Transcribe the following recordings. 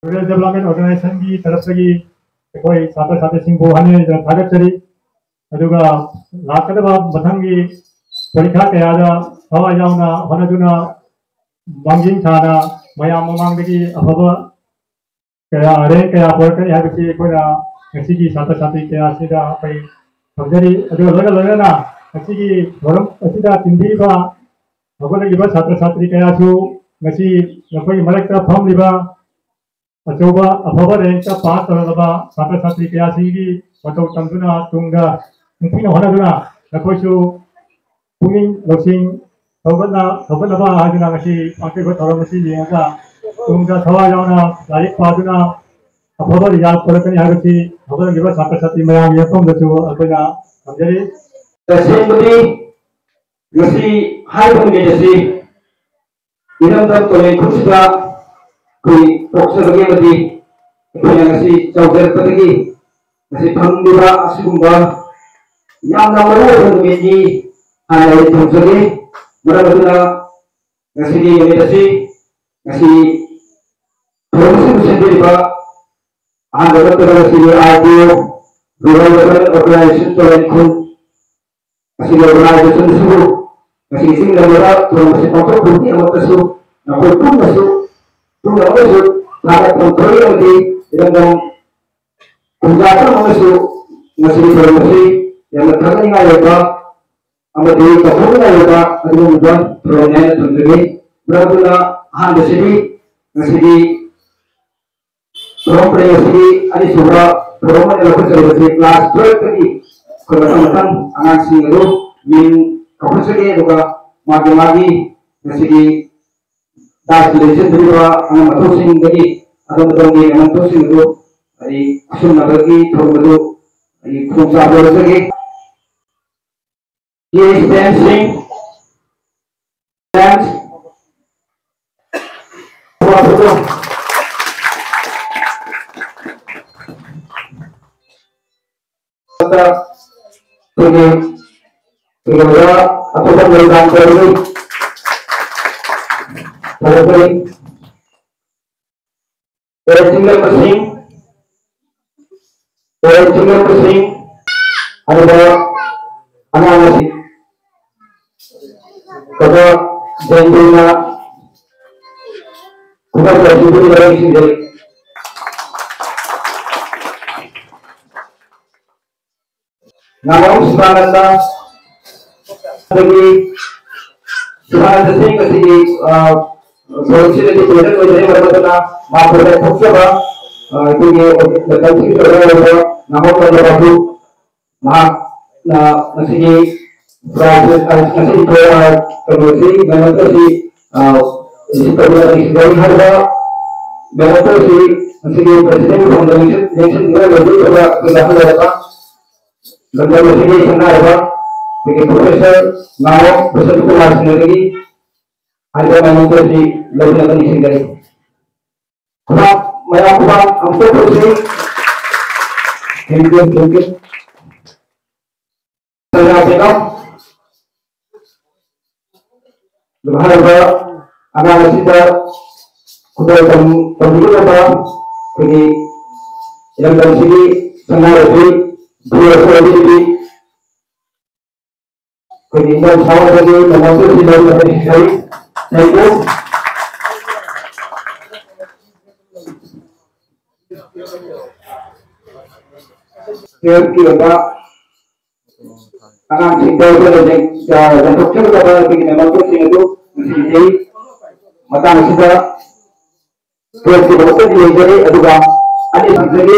Rural Development Organization की तरफ से कोई छात्र छात्रीसिंह हने थागतरी अदुगा लाकदबा मथंगी परीक्षा कयादा थवा यावना होनदुना मांगिंग थाना मयाम ममांगदगी अफबा kaya are kaya por kaya habisi koina ngasigi sata sati kaya sida pai pagdari adu loga loga na ngasigi thoram asida tindi ba bhagwana liba satra satri kaya su ngasi nakoi malakta pham liba achoba afaba rank ka pass toraba satra satri kaya sigi pato tamduna tunga nthina hona duna nakoi su puning losing thobana ba hajuna ngasi ake ko thoram ngasi lianga tunga thawa jauna larik paduna अफबर याद करकनी हागसी अफबर गिबा छात्र छात्री मयाम यफम दसु अल्पना समझरी तसेमदी गसी हाय बंगे जसी enum तक तोले खुशबा कोई प्रोक्सर लगे बदी कोई गसी चौधर पदगी गसी फंगदिबा असुगुंबा याम नमरो बंगेजी हाय थमसगे मरबदना गसी गी यमेदसी गसी प्रोक्सर सेंदिबा Anggota terasi IPO Rural Development Organization Tolenkun kasih organization suhu kasih sing dan berat turun kasih kontrol bukti amat kesu nakul pun kesu pun nggak kesu larat kontrol yang di dengan kunjatan kesu ngasih informasi yang terkait dengan apa amat di kapur dengan apa ada mudah perolehan terjadi berapa hal sini ngasih di Program prestasi ada surah program yang lepas dari kelas 12 tadi kebetulan anak sih itu min kapasitas juga magi-magi masih das lesson tadi bahwa anak masuk sing tadi atau betul di anak masuk sing itu dari asun lagi turun betul dari kurang sabar lagi yes dancing dance betul Segera atau melakukan ini single pushing ada anak kalau janjinya kita berjumpa dari sini Namun sebenarnya bagi sebenarnya sih kasih solusi dari proyek ini berbeda maupun dari fungsinya itu dia dari sisi berbeda namun kalau baru masih proses masih promosi memang sih seperti dari harga memang sih masih presiden foundation juga lebih berapa Lengkap sini sana apa? Bikin profesor mau bersatu kelas sendiri. Ada memang di lebih di sini. Kurang melakukan untuk bersih. Mungkin. Saya tengok. Berharap anak kita kuda pemilu apa? Jadi yang dari sini sana lebih dua kali kemudian sama lagi memasuki di dalam dari itu kira-kira anak tinggal dan dokter kalau begini memasuki itu jadi mata kita dokter jadi juga ada jadi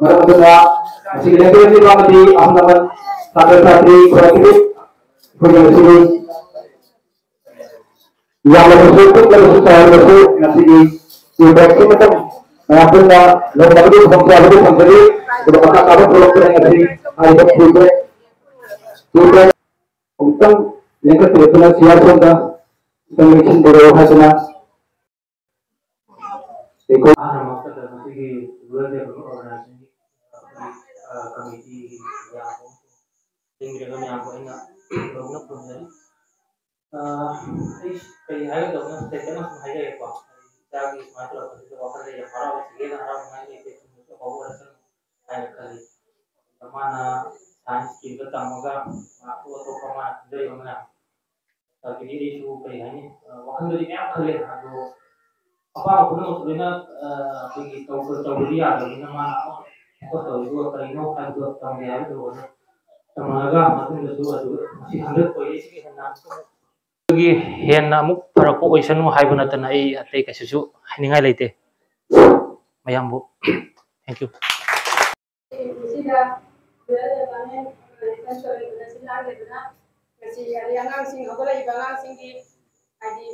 mereka masih lagi di bawah di ahmad satri kualitas punya sini yang masuk kalau saya masuk masih di vaksin itu apa lomba itu fungsi apa itu sendiri sudah pakai apa program yang ada ada juga untuk yang kedua siapa sudah seleksi dari hasilnya itu committee yang tinggi kami apa enggak belum pun jadi kayak ada dong statement langsung aja ya pak Lagi masalah itu waktu yang harap segera harap main itu bahwa saya kali mana sains kita tamaga aku atau kemana dari mana tapi ini itu kayaknya waktu dari yang kali aku apa aku pun sebenarnya pergi tahu dia dari mana aku tahu juga karena kan juga tahu dia itu tamaga masih masih hendak boleh sih hendak lagi hendak muk para ko oisanu haibuna tanai atai kasusu haningai leite mayam bu thank you sida berada pada sensory dan sinar geduna kasi yang sing ogola ibang sing di adi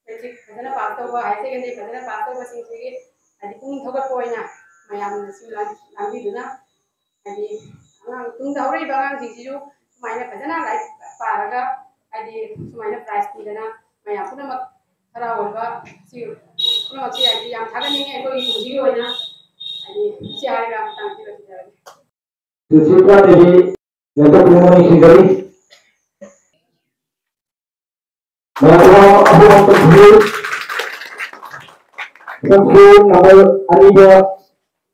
petik kadana pasto wa ai second kadana pasto wa sing sigi adi kung thoga poina mayam silan lambi duna adi ang tung daure ibang sing siju maina kadana lai paraga adi sumaina price di dana mayam puna mak harawalba si puna mak si adi yang thagani nge ko sing oina siapa yang kita Susuka dari yang terpenuhi sendiri. Melakukan apa yang tersebut, tentu nama Aniba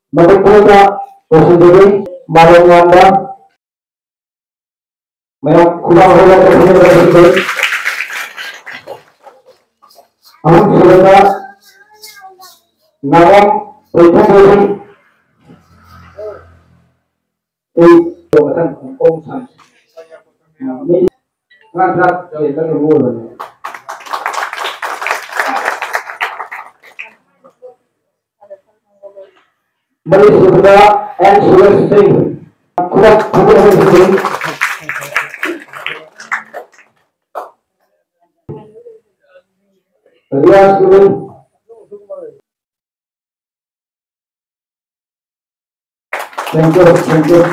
Mabukota sendiri malam Wanda melakukan apa yang tersebut. Aku sudah nama Republik Jabatan Om Sam. Ini kontrak dari Tanjung. Beri sudah and sudah sing. Kuat sing. Rias dulu. Thank you.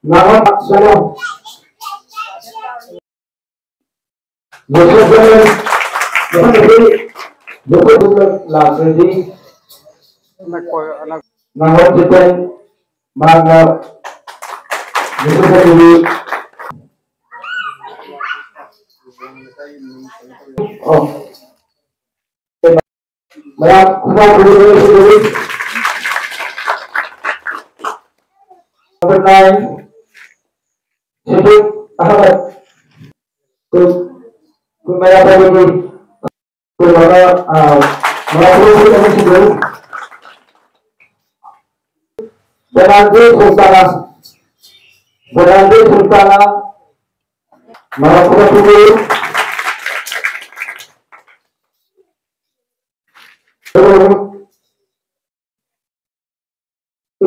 Nama saya nama Jepang mana oh Number 9 Siddiq Ahmad Kumaya Pawini Kumaya Merakuti kami Siddiq Benandi Sultana Merakuti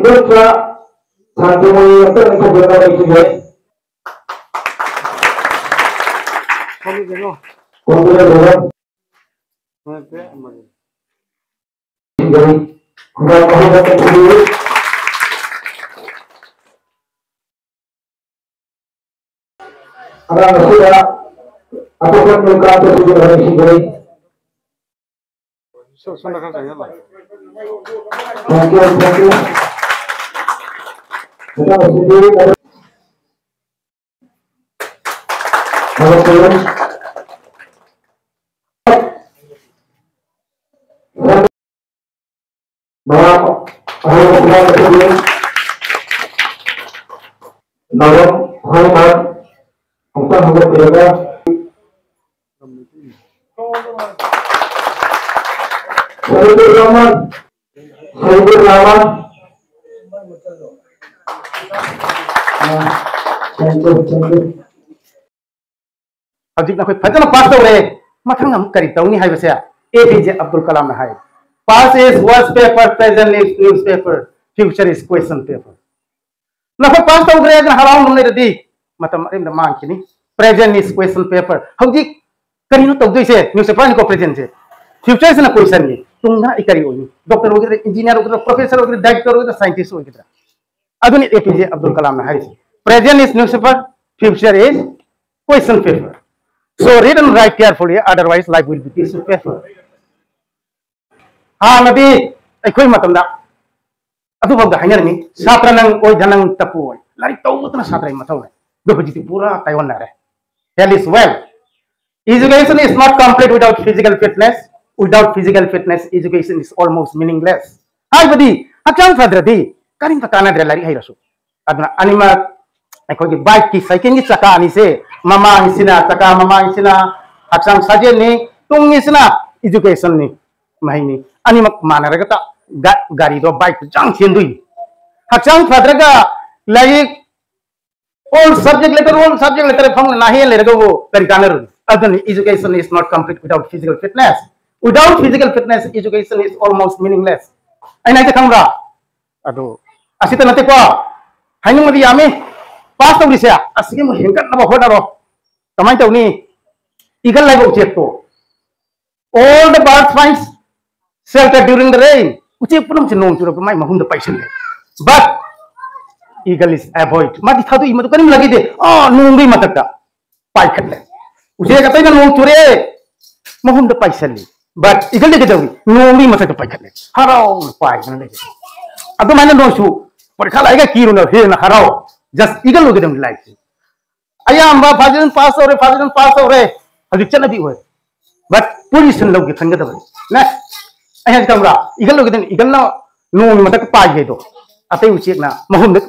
itu juga satu yang terbentuk itu guys. Kamu dulu. Jadi, kurang tahu dulu. Karena sudah apapun luka atau sudah hari ini. Thank you. Kita sendiri dari Hajib na koy fajana pass tawre mathang am kari tawni hai base APJ Abdul Kalam na hai past is was paper present is newspaper future is question paper na ko pass tawre agan haraw nung redi matam rim da mang kini present is question paper hajib kari no tawdoi se newspaper ni ko present se future is na question ni tungna ikari oni doctor वगैरह engineer वगैरह professor वगैरह director वगैरह scientist वगैरह aduni APJ Abdul Kalam na hai present is newspaper future is question paper. So read and write carefully, otherwise life will be piece of paper. Nabi, koi matamda. Atu bagda hanyar ni satra nang oi janang tapu oi. Lari tau utna satra matau. Dohjiti pura Taiwan na re. Hell is well. Education is not complete without physical fitness. Without physical fitness, education is almost meaningless. Hai badi, hakang fadradi, karin takana dre lari hai rasu. Adna anima, ekoi bike ki cycling ki chaka ani se, mama isina chaka mama isina, hakang saje ni, tung isina education ni, mahini. Anima mana rega ta gari do bike jang siendui. Hakang fadraga lagi all subject letter phang nahi le rega wo karikaner. Again, education is not complete without physical fitness. Without physical fitness, education is almost meaningless. Ay naik kamera. Aduh, asita nanti ko. Hanya mudi yami pas tahu disya. Asike mo hingkat na ba ro. Kamay tahu ni. Igal lagi ucap to. All the birds finds shelter during the rain. Ucap pun macam nong curo kamay mahum the paisen. But eagle is avoid. Mati thadu imatu kanim lagi de. Oh, nungbi matakka. Pai khatle. Usia kata kan nong cure, mahum the paisali. But ikan dia ketahui, nongli masa tu pakai. Harau pai kan lagi. Atau mana nong su, perkara lagi kiri nong he na harau. Just ikan lo kita mulai. Ayam bah fajiran pass ore. Adik cina bi ore. But position lo kita kan ketahui. Nah, ayam kamera, ikan lo kita ikan na nong masa tu pai itu. Atau ucap na mahum the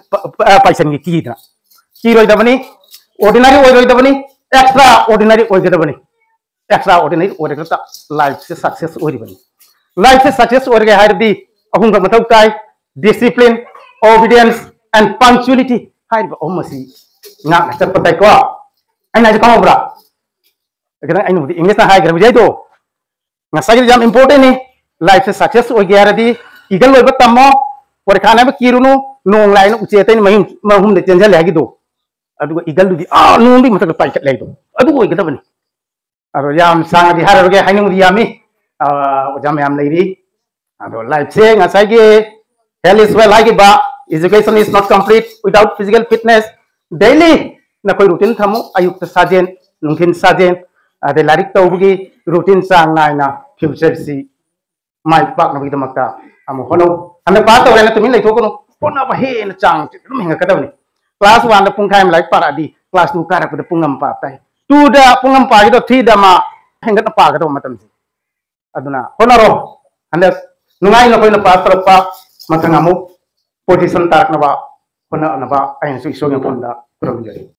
paisan kiri na. Kiri itu apa ni? Ordinary itu apa ni? Extraordinary kita bani. Extraordinary kita life se success bani. Life se success ke hari di akun ka matau kai discipline, obedience and punctuality. Hari ba masih ngak cepat tai ko. Ai na kamu bra. Kadang ai di English na hai gara bijai to. Ngasai jam important ni life se success ke hari di igal lo batamo porkhana ba kirunu nong lai no ucete ni mahum de chenja lagi do. Aduh, igal tu di, nungbi masa tu pakai lagi tu. Aduh, kita bani. Aduh, jam sangat di hari hari hanya mudi yami, jam yam lagi. Aduh, life se ngasai ke health is well lagi ba. Education is not complete without physical fitness. Daily na koi routine thamu ayuk ta sajen, nungkin sajen. Ada larik tau bugi routine sang na future si mai pak na kita makta. Amu hono, anda patah orang na tumin lagi tu kono. Pona bahe na chang, tu menga kata bani. Kelas 1 pung time like para di kelas 2 kara pada pungam patai tu dah pungam pa itu tidak ma hingga apa kata macam ni aduna honoro anda nungai na koi na pa terpa matangamu position tak na ba hona na ba ayin su iso yang punda problem jadi